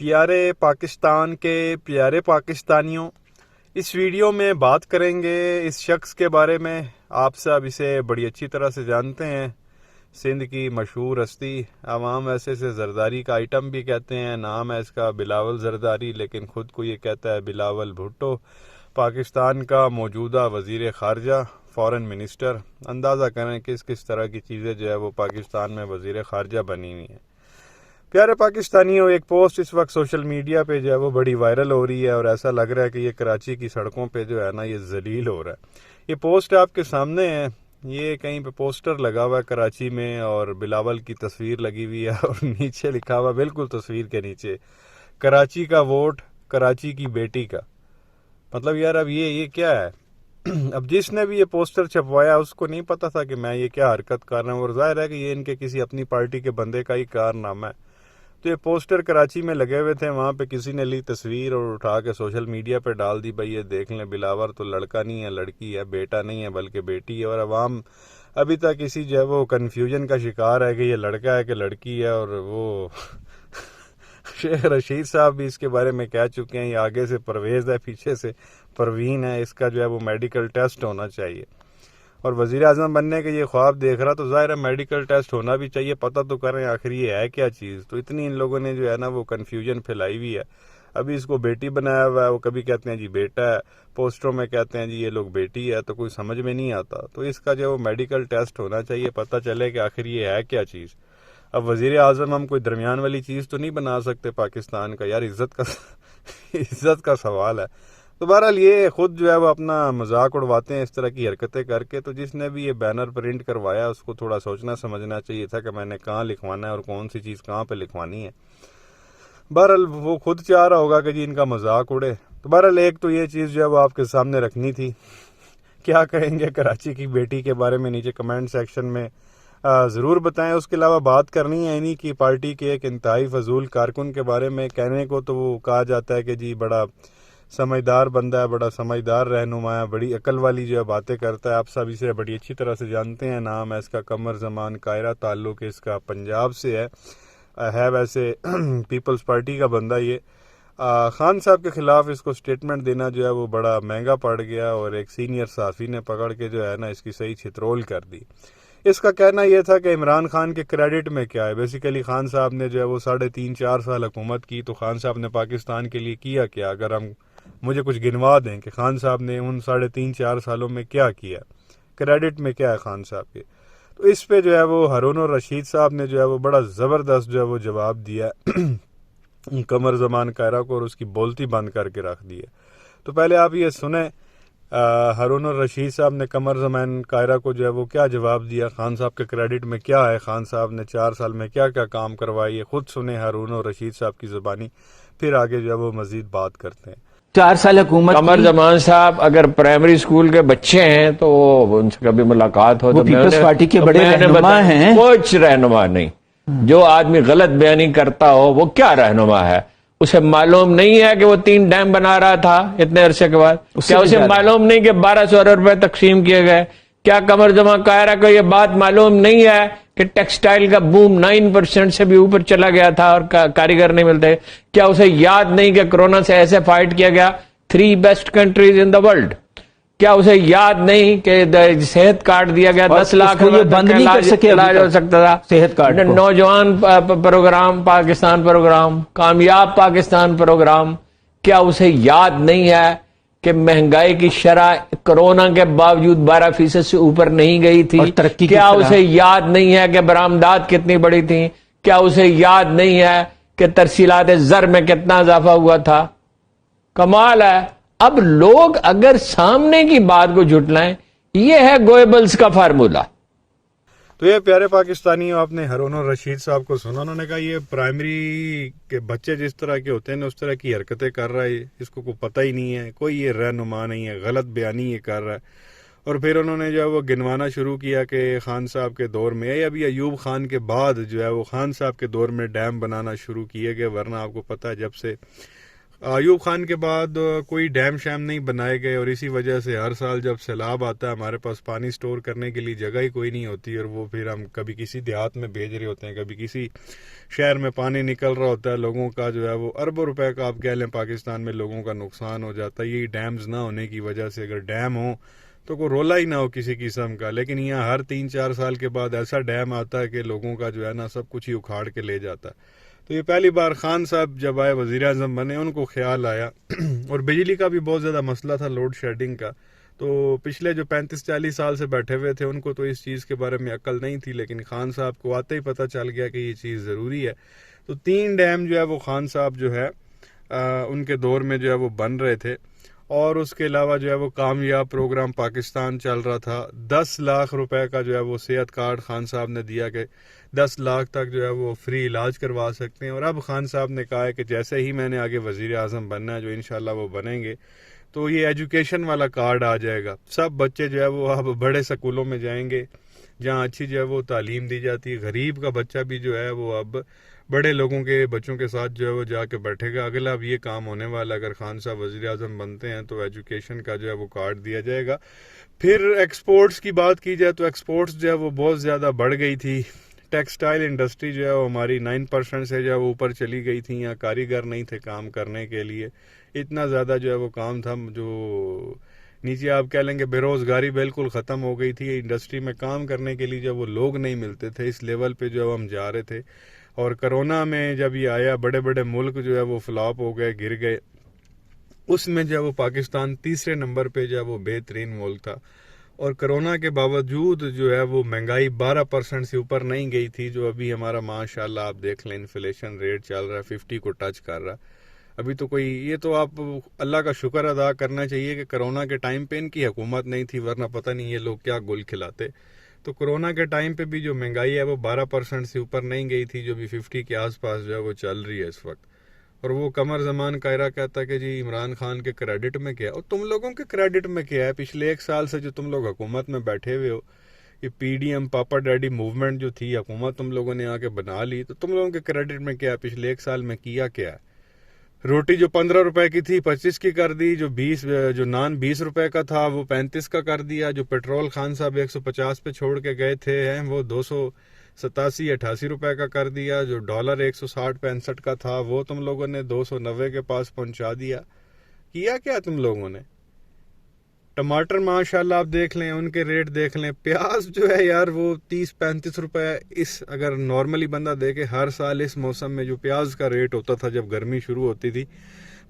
پیارے پاکستان کے پیارے پاکستانیوں، اس ویڈیو میں بات کریں گے اس شخص کے بارے میں۔ آپ سب اسے بڑی اچھی طرح سے جانتے ہیں، سندھ کی مشہور ہستی، عوام ایسے اسے زرداری کا آئٹم بھی کہتے ہیں۔ نام ہے اس کا بلاول زرداری، لیکن خود کو یہ کہتا ہے بلاول بھٹو۔ پاکستان کا موجودہ وزیر خارجہ، فارن منسٹر۔ اندازہ کریں کس کس طرح کی چیزیں جو ہے وہ پاکستان میں وزیر خارجہ بنی ہوئی ہیں۔ پیارے پاکستانیوں، ایک پوسٹ اس وقت سوشل میڈیا پہ جو ہے وہ بڑی وائرل ہو رہی ہے اور ایسا لگ رہا ہے کہ یہ کراچی کی سڑکوں پہ جو ہے نا یہ ذلیل ہو رہا ہے۔ یہ پوسٹ آپ کے سامنے ہے، یہ کہیں پہ پوسٹر لگا ہوا ہے کراچی میں اور بلاول کی تصویر لگی ہوئی ہے اور نیچے لکھا ہوا بالکل تصویر کے نیچے، کراچی کا ووٹ کراچی کی بیٹی کا۔ مطلب یار اب یہ کیا ہے؟ اب جس نے بھی یہ پوسٹر چھپوایا اس کو نہیں پتا تھا کہ میں یہ کیا حرکت کر رہا ہوں، اور ظاہر ہے کہ یہ ان کے کسی اپنی پارٹی کے بندے کا ہی کارنامہ ہے۔ تو یہ پوسٹر کراچی میں لگے ہوئے تھے، وہاں پہ کسی نے لی تصویر اور اٹھا کے سوشل میڈیا پہ ڈال دی، بھائی یہ دیکھ لیں بلاول تو لڑکا نہیں ہے، لڑکی ہے، بیٹا نہیں ہے بلکہ بیٹی ہے۔ اور عوام ابھی تک کسی جو ہے وہ کنفیوژن کا شکار ہے کہ یہ لڑکا ہے کہ لڑکی ہے۔ اور وہ شیخ رشید صاحب بھی اس کے بارے میں کہہ چکے ہیں، یہ آگے سے پرویز ہے پیچھے سے پروین ہے، اس کا جو ہے وہ میڈیکل ٹیسٹ ہونا چاہیے۔ اور وزیر اعظم بننے کے یہ خواب دیکھ رہا تو ظاہر ہے میڈیکل ٹیسٹ ہونا بھی چاہیے، پتہ تو کریں آخر یہ ہے کیا چیز۔ تو اتنی ان لوگوں نے جو ہے نا وہ کنفیوژن پھیلائی ہوئی ہے۔ ابھی اس کو بیٹی بنایا ہوا ہے، وہ کبھی کہتے ہیں جی بیٹا ہے، پوسٹروں میں کہتے ہیں جی یہ لوگ بیٹی ہے، تو کوئی سمجھ میں نہیں آتا۔ تو اس کا جو میڈیکل ٹیسٹ ہونا چاہیے، پتہ چلے کہ آخر یہ ہے کیا چیز۔ اب وزیر اعظم ہم کوئی درمیان والی چیز تو نہیں بنا سکتے پاکستان کا، یار عزت کا سوال ہے۔ تو بہرحال یہ خود جو ہے وہ اپنا مذاق اڑواتے ہیں اس طرح کی حرکتیں کر کے۔ تو جس نے بھی یہ بینر پرنٹ کروایا اس کو تھوڑا سوچنا سمجھنا چاہیے تھا کہ میں نے کہاں لکھوانا ہے اور کون سی چیز کہاں پہ لکھوانی ہے۔ بہرحال وہ خود چاہ رہا ہوگا کہ جی ان کا مذاق اڑے۔ تو بہرحال ایک تو یہ چیز جو ہے وہ آپ کے سامنے رکھنی تھی۔ کیا کہیں گے کراچی کی بیٹی کے بارے میں نیچے کمنٹ سیکشن میں ضرور بتائیں۔ اس کے علاوہ بات کرنی ہے انہی کی پارٹی کے ایک انتہائی فضول کارکن کے بارے میں۔ کہنے کو تو وہ کہا جاتا ہے کہ جی بڑا سمجھدار بندہ ہے، بڑا سمجھدار رہنما ہے، بڑی عقل والی جو ہے باتیں کرتا ہے۔ آپ سب اسے بڑی اچھی طرح سے جانتے ہیں، نام ہے اس کا قمر زمان کائرہ، تعلق اس کا پنجاب سے ہے ویسے پیپلز پارٹی کا بندہ یہ۔ خان صاحب کے خلاف اس کو سٹیٹمنٹ دینا جو ہے وہ بڑا مہنگا پڑ گیا، اور ایک سینئر صحافی نے پکڑ کے جو ہے نا اس کی صحیح چھترول کر دی۔ اس کا کہنا یہ تھا کہ عمران خان کے کریڈٹ میں کیا ہے، بیسیکلی خان صاحب نے جو ہے وہ 3.5-4 سال حکومت کی، تو خان صاحب نے پاکستان کے لیے کیا کیا؟ اگر ہم مجھے کچھ گنوا دیں کہ خان صاحب نے ان 3.5-4 سالوں میں کیا کیا، کریڈٹ میں کیا ہے خان صاحب کے، تو اس پہ جو ہے وہ ہارون الرشید صاحب نے جو ہے وہ بڑا زبردست جو ہے وہ جواب دیا قمر زمان کائرہ کو، اور اس کی بولتی بند کر کے رکھ دی ہے۔ تو پہلے آپ یہ سنیں ہارون الرشید صاحب نے قمر زمان کائرہ کو جو ہے وہ کیا جواب دیا، خان صاحب کے کریڈٹ میں کیا ہے، خان صاحب نے 4 سال میں کیا کیا کام کروائی ہے۔ خود سنیں ہارون الرشید صاحب کی زبانی، پھر آگے جو ہے وہ مزید بات کرتے ہیں۔ 4 سال حکومت قمر زمان صاحب اگر پرائمری اسکول کے بچے ہیں تو ان سے کبھی ملاقات ہو وہ تو پیپلز پارٹی کے بڑے میں نے رہنما بتایا، ہیں۔ کچھ رہنما نہیں۔ جو آدمی غلط بیانی کرتا ہو وہ کیا رہنما ہے؟ اسے معلوم نہیں ہے کہ وہ 3 ڈیم بنا رہا تھا اتنے عرصے کے بعد؟ کیا اسے معلوم نہیں کہ 1200 ارب روپے تقسیم کیے گئے؟ کیا قمر زمان کائرہ کو یہ بات معلوم نہیں ہے کہ ٹیکسٹائل کا بوم 9% سے بھی اوپر چلا گیا تھا اور کاریگر نہیں ملتے؟ کیا اسے یاد نہیں کہ کرونا سے ایسے فائٹ کیا گیا 3 best countries in the world? کیا اسے یاد نہیں کہ صحت کارڈ دیا گیا 10 لاکھ یہ بند نہیں کر سکے، علاج ہو سکتا تھا؟ صحت کارڈ کو نوجوان پروگرام، پاکستان پروگرام، کامیاب پاکستان پروگرام، کیا اسے یاد نہیں ہے کہ مہنگائی کی شرح کرونا کے باوجود 12% سے اوپر نہیں گئی تھی؟ اور ترقی کی کیا شرح؟ اسے یاد نہیں ہے کہ برآمدات کتنی بڑی تھیں؟ کیا اسے یاد نہیں ہے کہ ترسیلات زر میں کتنا اضافہ ہوا تھا؟ کمال ہے۔ اب لوگ اگر سامنے کی بات کو جھٹلائیں، یہ ہے گوئبلز کا فارمولہ۔ تو یہ پیارے پاکستانیوں، آپ نے ہارون الرشید صاحب کو سنا، انہوں نے کہا یہ پرائمری کے بچے جس طرح کے ہوتے ہیں اس طرح کی حرکتیں کر رہا ہے، اس کو کوئی پتہ ہی نہیں ہے، کوئی یہ رہنما نہیں ہے، غلط بیانی یہ کر رہا ہے۔ اور پھر انہوں نے جو ہے وہ گنوانا شروع کیا کہ خان صاحب کے دور میں، ابھی ایوب خان کے بعد جو ہے وہ خان صاحب کے دور میں ڈیم بنانا شروع کیے گئے، ورنہ آپ کو پتہ ہے جب سے ایوب خان کے بعد کوئی ڈیم شیم نہیں بنائے گئے، اور اسی وجہ سے ہر سال جب سیلاب آتا ہے ہمارے پاس پانی سٹور کرنے کے لیے جگہ ہی کوئی نہیں ہوتی، اور وہ پھر ہم کبھی کسی دیہات میں بھیج رہے ہوتے ہیں، کبھی کسی شہر میں پانی نکل رہا ہوتا ہے، لوگوں کا جو ہے وہ اربوں روپے کا آپ کہہ لیں پاکستان میں لوگوں کا نقصان ہو جاتا ہے یہی ڈیمز نہ ہونے کی وجہ سے۔ اگر ڈیم ہو تو کوئی رولا ہی نہ ہو کسی قسم کا، لیکن یہاں ہر 3-4 سال کے بعد ایسا ڈیم آتا ہے کہ لوگوں کا جو ہے نا سب کچھ ہی اکھاڑ کے لے جاتا ہے۔ تو یہ پہلی بار خان صاحب جب آئے وزیر اعظم بنے ان کو خیال آیا اور بجلی کا بھی بہت زیادہ مسئلہ تھا، لوڈ شیڈنگ کا، تو پچھلے جو 35-40 سال سے بیٹھے ہوئے تھے ان کو تو اس چیز کے بارے میں عقل نہیں تھی، لیکن خان صاحب کو آتے ہی پتہ چل گیا کہ یہ چیز ضروری ہے۔ تو 3 ڈیم جو ہے وہ خان صاحب جو ہے ان کے دور میں جو ہے وہ بن رہے تھے، اور اس کے علاوہ جو ہے وہ کامیاب پروگرام پاکستان چل رہا تھا۔ 10 لاکھ روپے کا جو ہے وہ صحت کارڈ خان صاحب نے دیا کہ 10 لاکھ تک جو ہے وہ فری علاج کروا سکتے ہیں، اور اب خان صاحب نے کہا ہے کہ جیسے ہی میں نے آگے وزیر اعظم بننا ہے، جو انشاءاللہ وہ بنیں گے، تو یہ ایجوکیشن والا کارڈ آ جائے گا۔ سب بچے جو ہے وہ اب بڑے سکولوں میں جائیں گے جہاں اچھی جو ہے وہ تعلیم دی جاتی ہے، غریب کا بچہ بھی جو ہے وہ اب بڑے لوگوں کے بچوں کے ساتھ جو ہے وہ جا کے بیٹھے گا۔ اگلا اب یہ کام ہونے والا، اگر خان صاحب وزیر اعظم بنتے ہیں تو ایجوکیشن کا جو ہے وہ کارڈ دیا جائے گا۔ پھر ایکسپورٹس کی بات کی جائے تو ایکسپورٹس جو ہے وہ بہت زیادہ بڑھ گئی تھی، ٹیکسٹائل انڈسٹری جو ہے وہ ہماری 9% سے جو ہے وہ اوپر چلی گئی تھی، یہاں کاریگر نہیں تھے کام کرنے کے لیے، اتنا زیادہ جو ہے وہ کام تھا، جو نیچے آپ کہہ لیں گے بے روزگاری بالکل ختم ہو گئی تھی، انڈسٹری میں کام کرنے کے لیے جو وہ لوگ نہیں ملتے تھے، اس لیول پہ جو ہے ہم جا رہے تھے۔ اور کرونا میں جب یہ آیا بڑے بڑے ملک جو ہے وہ فلاپ ہو گئے، گر گئے، اس میں جو ہے وہ پاکستان تیسرے نمبر پہ جو ہے وہ بہترین ملک تھا، اور کرونا کے باوجود جو ہے وہ مہنگائی 12% سے اوپر نہیں گئی تھی، جو ابھی ہمارا ماشاءاللہ آپ دیکھ لیں انفلیشن ریٹ چل رہا ہے 50 کو ٹچ کر رہا ہے۔ ابھی تو کوئی یہ تو آپ اللہ کا شکر ادا کرنا چاہیے کہ کرونا کے ٹائم پہ ان کی حکومت نہیں تھی، ورنہ پتہ نہیں یہ لوگ کیا گل کھلاتے۔ تو کرونا کے ٹائم پہ بھی جو مہنگائی ہے وہ 12% سے اوپر نہیں گئی تھی، جو بھی 50 کے آس پاس جو ہے وہ چل رہی ہے اس وقت۔ اور وہ قمر زمان قاہرہ کہتا ہے کہ جی عمران خان کے کریڈٹ میں کیا، اور تم لوگوں کے کریڈٹ میں کیا ہے؟ پچھلے 1 سال سے جو تم لوگ حکومت میں بیٹھے ہوئے ہو، یہ پی ڈی ایم پاپا ڈیڈی موومنٹ جو تھی، حکومت تم لوگوں نے آ کے بنا لی، تو تم لوگوں کے کریڈٹ میں کیا ہے؟ پچھلے 1 سال میں کیا ہے؟ روٹی جو 15 روپے کی تھی 25 کی کر دی، جو نان 20 روپے کا تھا وہ 35 کا کر دیا، جو پیٹرول خان صاحب 150 پہ چھوڑ کے گئے تھے وہ 287-88 روپے کا کر دیا، جو ڈالر 160-65 کا تھا وہ تم لوگوں نے 290 کے پاس پہنچا دیا۔ کیا کیا تم لوگوں نے؟ ٹماٹر ماشاءاللہ آپ دیکھ لیں، ان کے ریٹ دیکھ لیں، پیاز جو ہے یار وہ 30-35 روپے، اگر نارملی بندہ دیکھے ہر سال اس موسم میں جو پیاز کا ریٹ ہوتا تھا جب گرمی شروع ہوتی تھی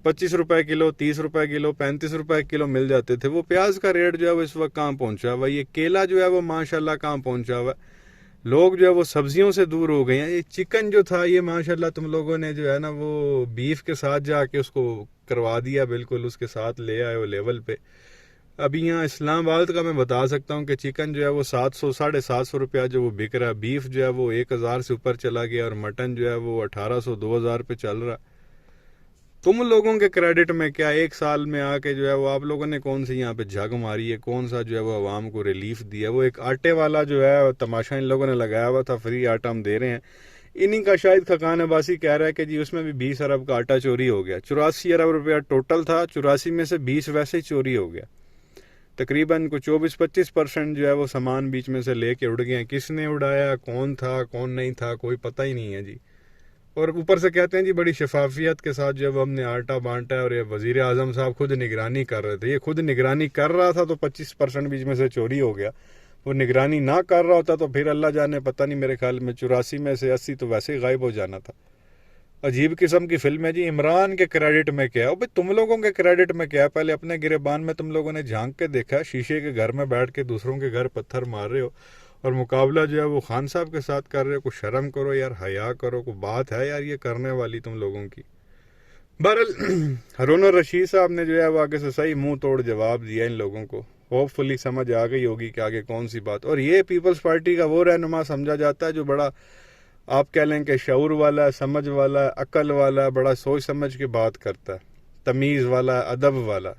25 روپے کلو، 30 روپے کلو، 35 روپے کلو مل جاتے تھے، وہ پیاز کا ریٹ جو ہے وہ اس وقت کہاں پہنچا ہوا ہے؟ یہ کیلا جو ہے وہ ماشاءاللہ کہاں پہنچا ہوا ہے؟ لوگ جو ہے وہ سبزیوں سے دور ہو گئے ہیں۔ یہ چکن جو تھا یہ ماشاءاللہ تم لوگوں نے جو ہے نا وہ بیف کے ساتھ جا کے اس کو کروا دیا، بالکل اس کے ساتھ لے آئے وہ لیول پہ۔ ابھی یہاں اسلام آباد کا میں بتا سکتا ہوں کہ چکن جو ہے وہ 700-750 روپیہ جو وہ بک رہا ہے، بیف جو ہے وہ 1000 سے اوپر چلا گیا، اور مٹن جو ہے وہ 1800-2000 پہ چل رہا۔ تم لوگوں کے کریڈٹ میں کیا؟ 1 سال میں آ کے جو ہے وہ آپ لوگوں نے کون سی یہاں پہ جھگ ماری ہے، کون سا جو ہے وہ عوام کو ریلیف دیا؟ وہ ایک آٹے والا جو ہے تماشا ان لوگوں نے لگایا ہوا تھا، فری آٹا ہم دے رہے ہیں، انہی کا شاید خاقان عباسی کہہ رہا ہے کہ جی اس میں بھی 20 ارب کا آٹا چوری ہو گیا۔ 84 ارب روپیہ ٹوٹل تھا، 84 میں سے 20 ویسے ہی چوری ہو گیا، تقریباً کو 24-25% جو ہے وہ سامان بیچ میں سے لے کے اڑ گئے ہیں۔ کس نے اڑایا، کون تھا کون نہیں تھا، کوئی پتہ ہی نہیں ہے جی۔ اور اوپر سے کہتے ہیں جی بڑی شفافیت کے ساتھ جب ہم نے آٹا بانٹا ہے، اور یہ وزیر اعظم صاحب خود نگرانی کر رہے تھے، یہ خود نگرانی کر رہا تھا تو 25% بیچ میں سے چوری ہو گیا، وہ نگرانی نہ کر رہا ہوتا تو پھر اللہ جانے پتہ نہیں، میرے خیال میں 84 میں سے 80 تو ویسے ہی غائب ہو جانا تھا۔ عجیب قسم کی فلم ہے جی۔ عمران کے کریڈٹ میں کیا ہے؟ تم لوگوں کے کریڈٹ میں کیا ہے؟ پہلے اپنے گریبان میں تم لوگوں نے جھانک کے دیکھا، شیشے کے گھر میں بیٹھ کے دوسروں کے گھر پتھر مار رہے ہو، اور مقابلہ جو ہے وہ خان صاحب کے ساتھ کر رہے ہو۔ کوئی شرم کرو یار، حیا کرو، کوئی بات ہے یار یہ کرنے والی تم لوگوں کی؟ بہرحال ہارون الرشید صاحب نے جو ہے وہ آگے سے صحیح منہ توڑ جواب دیا ان لوگوں کو، ہوپ فلی سمجھ آ گئی ہوگی کہ آگے کون سی بات۔ اور یہ پیپلز پارٹی کا وہ رہنما سمجھا جاتا ہے جو بڑا آپ کہہ لیں کہ شعور والا ہے، سمجھ والا ہے، عقل والا ہے، بڑا سوچ سمجھ کے بات کرتا ہے، تمیز والا ہے، ادب والا۔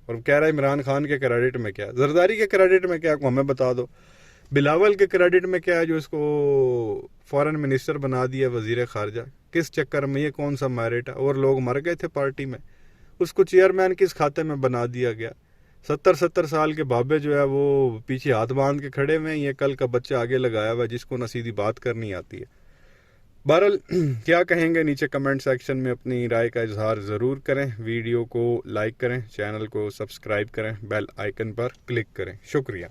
اور کہہ رہا ہے عمران خان کے کریڈٹ میں کیا، زرداری کے کریڈٹ میں کیا، کو ہمیں بتا دو۔ بلاول کے کریڈٹ میں کیا ہے جو اس کو فارن منسٹر بنا دیا، وزیر خارجہ؟ کس چکر میں، یہ کون سا میرٹ ہے؟ اور لوگ مر گئے تھے پارٹی میں، اس کو چیئرمین کس کھاتے میں بنا دیا گیا. 70 سال کے بابے جو ہے وہ پیچھے ہاتھ باندھ کے کھڑے ہوئے ہیں, یہ کل کا بچہ آگے لگایا ہوا ہے جس کو نہ سیدھی بات کرنی آتی ہے. بہرحال کیا کہیں گے نیچے کمنٹ سیکشن میں اپنی رائے کا اظہار ضرور کریں. ویڈیو کو لائک کریں, چینل کو سبسکرائب کریں, بیل آئیکن پر کلک کریں. شکریہ.